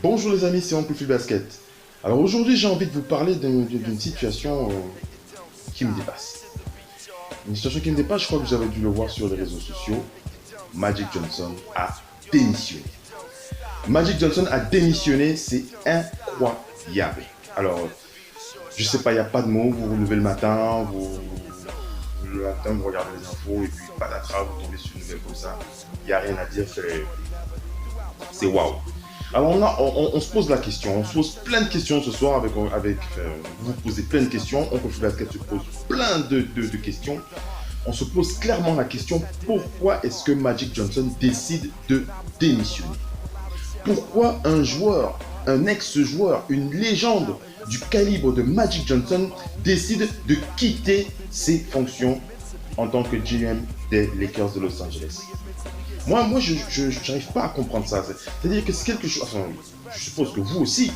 Bonjour les amis, c'est Oncle Phil Basket. Alors aujourd'hui j'ai envie de vous parler d'une situation qui me dépasse. Une situation qui me dépasse, je crois que vous avez dû le voir sur les réseaux sociaux. Magic Johnson a démissionné. Magic Johnson a démissionné, c'est incroyable. Alors, je sais pas, il n'y a pas de mots, vous vous levez le matin, vous regardez les infos et puis patatras, vous tombez sur une nouvelle comme ça. Il n'y a rien à dire, c'est waouh. Alors on se pose la question, on se pose plein de questions ce soir vous posez plein de questions, on peut Basket se pose plein de questions. On se pose clairement la question, pourquoi est-ce que Magic Johnson décide de démissionner? Pourquoi un joueur, un ex-joueur, une légende du calibre de Magic Johnson décide de quitter ses fonctions en tant que GM des Lakers de Los Angeles? Moi, je n'arrive pas à comprendre ça. C'est-à-dire que c'est quelque chose. Enfin, je suppose que vous aussi,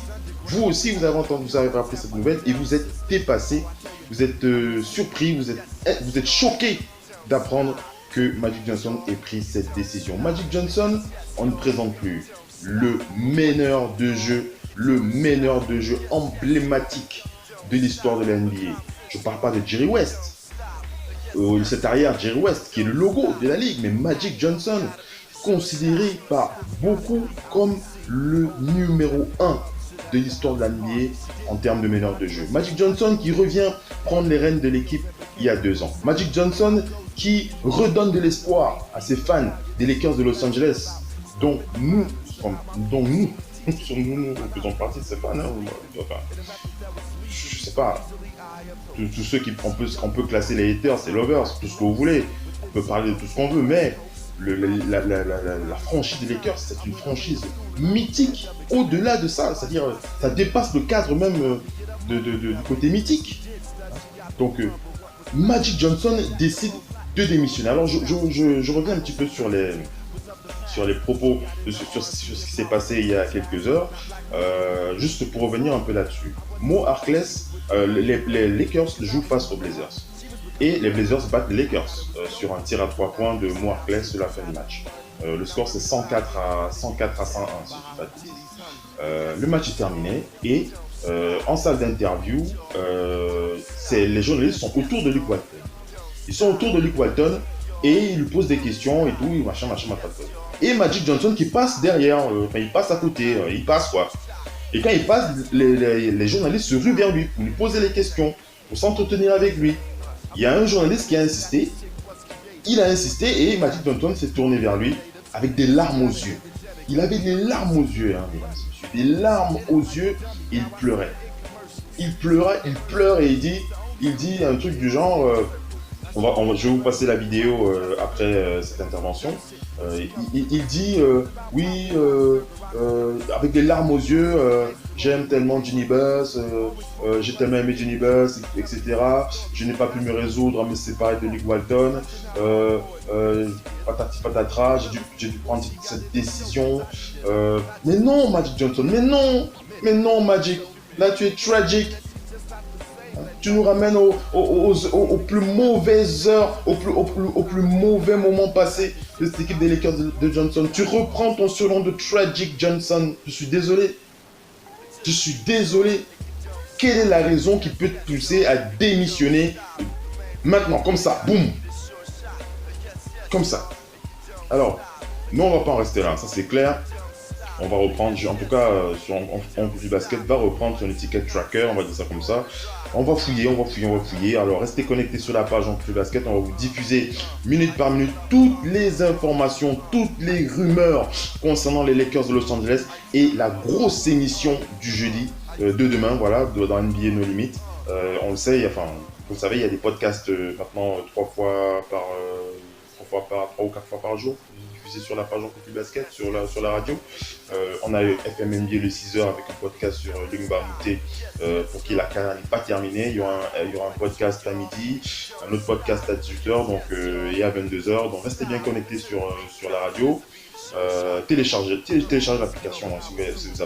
vous avez entendu, vous avez appris cette nouvelle et vous êtes dépassé, vous êtes surpris, vous êtes choqué d'apprendre que Magic Johnson ait pris cette décision. Magic Johnson, on ne présente plus le meneur de jeu emblématique de l'histoire de la NBA. Je ne parle pas de Jerry West. Cet arrière Jerry West qui est le logo de la ligue, mais Magic Johnson considéré par beaucoup comme le numéro 1 de l'histoire de la NBA en termes de meneur de jeu. Magic Johnson qui revient prendre les rênes de l'équipe il y a 2 ans. Magic Johnson qui redonne de l'espoir à ses fans des Lakers de Los Angeles, dont nous faisons partie de ces fans. Enfin, je sais pas. Tous ceux qu'on peut classer les haters, c'est lovers, tout ce que vous voulez. On peut parler de tout ce qu'on veut, mais la franchise des Lakers, c'est une franchise mythique. Au-delà de ça, c'est-à-dire, ça dépasse le cadre même du côté mythique. Donc, Magic Johnson décide de démissionner. Alors, je reviens un petit peu sur les propos, sur ce qui s'est passé il y a quelques heures, juste pour revenir un peu là-dessus. Mo Harkless, les Lakers jouent face aux Blazers. Et les Blazers battent les Lakers sur un tir à 3 points de Mo Harkless sur la fin du match. Le score c'est 104 à 101, si je dis pas de bêtises. Le match est terminé et en salle d'interview, les journalistes sont autour de Luke Walton. Ils sont autour de Luke Walton et ils lui posent des questions et tout, machin. Et Magic Johnson qui passe derrière, il passe à côté, il passe quoi. Et quand il passe, les journalistes se ruent vers lui pour lui poser les questions, pour s'entretenir avec lui. Il y a un journaliste qui a insisté, il a insisté et Magic Johnson s'est tourné vers lui avec des larmes aux yeux. Il avait des larmes aux yeux, hein, mesdames et messieurs, des larmes aux yeux, il pleurait. Il pleure et il dit un truc du genre, je vais vous passer la vidéo après cette intervention. Il dit oui, avec des larmes aux yeux, j'aime tellement Jeanie Buss, j'ai tellement aimé Jeanie Buss, etc. Je n'ai pas pu me résoudre à me séparer de Luke Walton. Patati patatra, j'ai dû prendre cette décision. Mais non, Magic Johnson, mais non, Magic, là tu es tragique. Tu nous ramènes aux plus mauvaises heures, au plus mauvais moment passé de cette équipe des Lakers de Johnson. Tu reprends ton surnom de Tragic Johnson. Je suis désolé. Quelle est la raison qui peut te pousser à démissionner maintenant, comme ça, boum, comme ça? Alors, nous on va pas en rester là, ça c'est clair. On va reprendre, en tout cas, du basket va reprendre son étiquette tracker, on va dire ça comme ça. On va fouiller. Alors, restez connectés sur la page du basket. On va vous diffuser minute par minute toutes les informations, toutes les rumeurs concernant les Lakers de Los Angeles et la grosse émission du jeudi de demain, voilà, dans NBA No Limit. On le sait, vous le savez, il y a des podcasts maintenant 3 ou 4 fois par jour, diffusés sur la page du basket, sur la radio. On a eu FM NBA le 6h avec un podcast sur Lungba Mouté pour qui la carrière n'est pas terminée. Il y aura un podcast à midi, un autre podcast à 18h et à 22h. Donc restez bien connectés sur la radio. Téléchargez l'application. Hein, si vous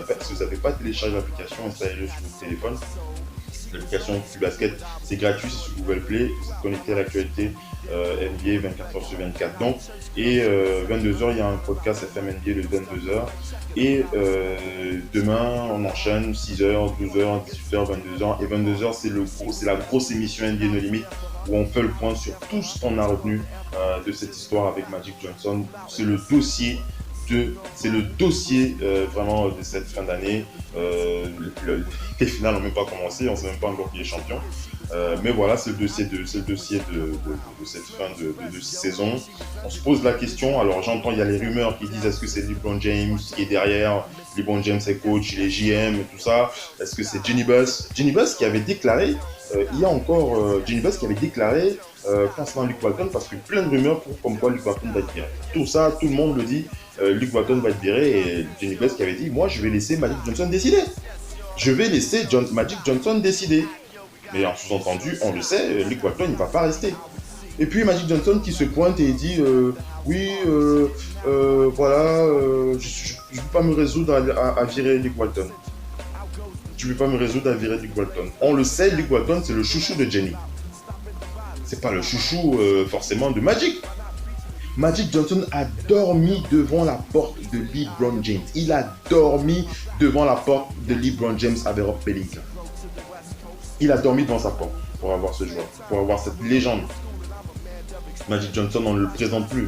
n'avez pas téléchargé l'application, installez-le sur votre téléphone. L'application du basket, c'est gratuit, c'est sur Google Play. Vous êtes connecté à l'actualité NBA 24h sur 24. Donc, et 22h, il y a un podcast FM NBA de 22h. Et demain, on enchaîne 6h, 12h, 18h, 22h. Et 22h, c'est la grosse émission NBA No Limit où on fait le point sur tout ce qu'on a retenu de cette histoire avec Magic Johnson. C'est le dossier vraiment de cette fin d'année. Les finales n'ont même pas commencé, on ne sait même pas encore qui est champion. Mais voilà, c'est le dossier de cette fin de saison. On se pose la question, alors j'entends, il y a les rumeurs qui disent est-ce que c'est LeBron James qui est derrière, LeBron James est coach, les GM et tout ça, est-ce que c'est Jenny Buss qui avait déclaré, Jenny Buss qui avait déclaré concernant Luke Walton, parce que plein de rumeurs comme quoi Luke Walton va être viré. Tout ça, tout le monde le dit, Luke Walton va être viré, et Jenny Buss qui avait dit, moi je vais laisser Magic Johnson décider. Je vais laisser Magic Johnson décider. Mais en sous-entendu, on le sait, Luke Walton, il ne va pas rester. Et puis Magic Johnson qui se pointe et dit oui, voilà, je ne peux pas me résoudre à virer Luke Walton. Je ne peux pas me résoudre à virer Luke Walton. On le sait, Luke Walton, c'est le chouchou de Jenny. C'est pas le chouchou forcément de Magic. Magic Johnson a dormi devant la porte de LeBron James. Il a dormi devant la porte de LeBron James avec Rob Pelinka. Il a dormi devant sa porte pour avoir ce joueur, pour avoir cette légende. Magic Johnson, on ne le présente plus.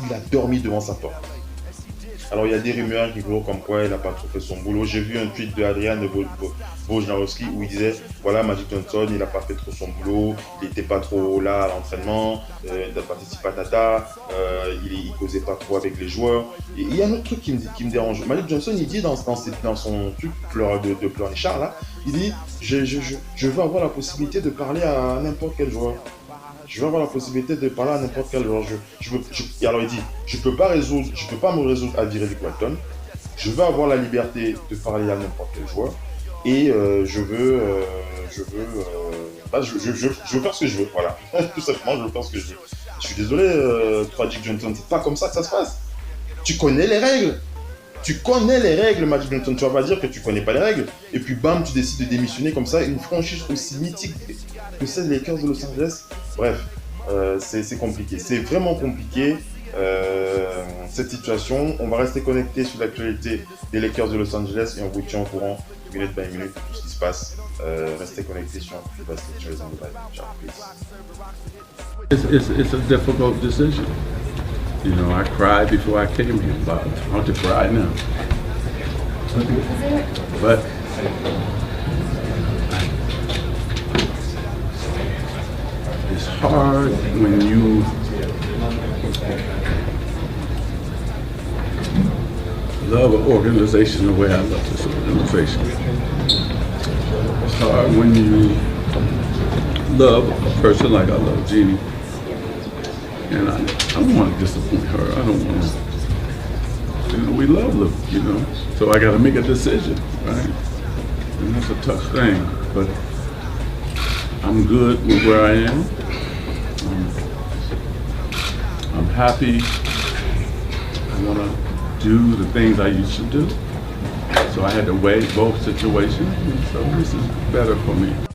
Il a dormi devant sa porte. Alors, il y a des rumeurs qui courent comme quoi il n'a pas trop fait son boulot. J'ai vu un tweet de Adrian Wojnarowski où il disait voilà, Magic Johnson, il n'a pas fait trop son boulot, il n'était pas trop là à l'entraînement, il n'a pas participé à Tata, il ne causait pas trop avec les joueurs. Et il y a un autre truc qui me dérange. Magic Johnson, il dit dans son truc de pleurnichard là, il dit je veux avoir la possibilité de parler à n'importe quel joueur. Je veux avoir la possibilité de parler à n'importe quel joueur. Alors il dit, je peux pas me résoudre à virer Luke Walton. Je veux avoir la liberté de parler à n'importe quel joueur. Et je veux faire ce que je veux. Voilà. Tout simplement, je veux faire ce que je veux. Je suis désolé, Magic Johnson, c'est pas comme ça que ça se passe. Tu connais les règles. Magic Johnson. Tu vas pas dire que tu connais pas les règles. Et puis bam, tu décides de démissionner comme ça. Une franchise aussi mythique que celle des Lakers de Los Angeles. Bref, c'est compliqué. C'est vraiment compliqué, cette situation. On va rester connecté sur l'actualité des Lakers de Los Angeles et on vous tient au courant minute by minute de tout ce qui se passe. Restez connectés sur Basket sur les ondes de Live. Ciao, peace. It's a difficult decision. You know, I cried before I came here, but I want to cry now. But it's hard when you love an organization the way I love this organization. It's hard when you love a person like I love Jeannie. And I don't want to disappoint her. I don't want to, we love Luke, So I got to make a decision, right? And that's a tough thing, but I'm good with where I am. I'm happy. I want to do the things I used to do. So I had to weigh both situations, and so this is better for me.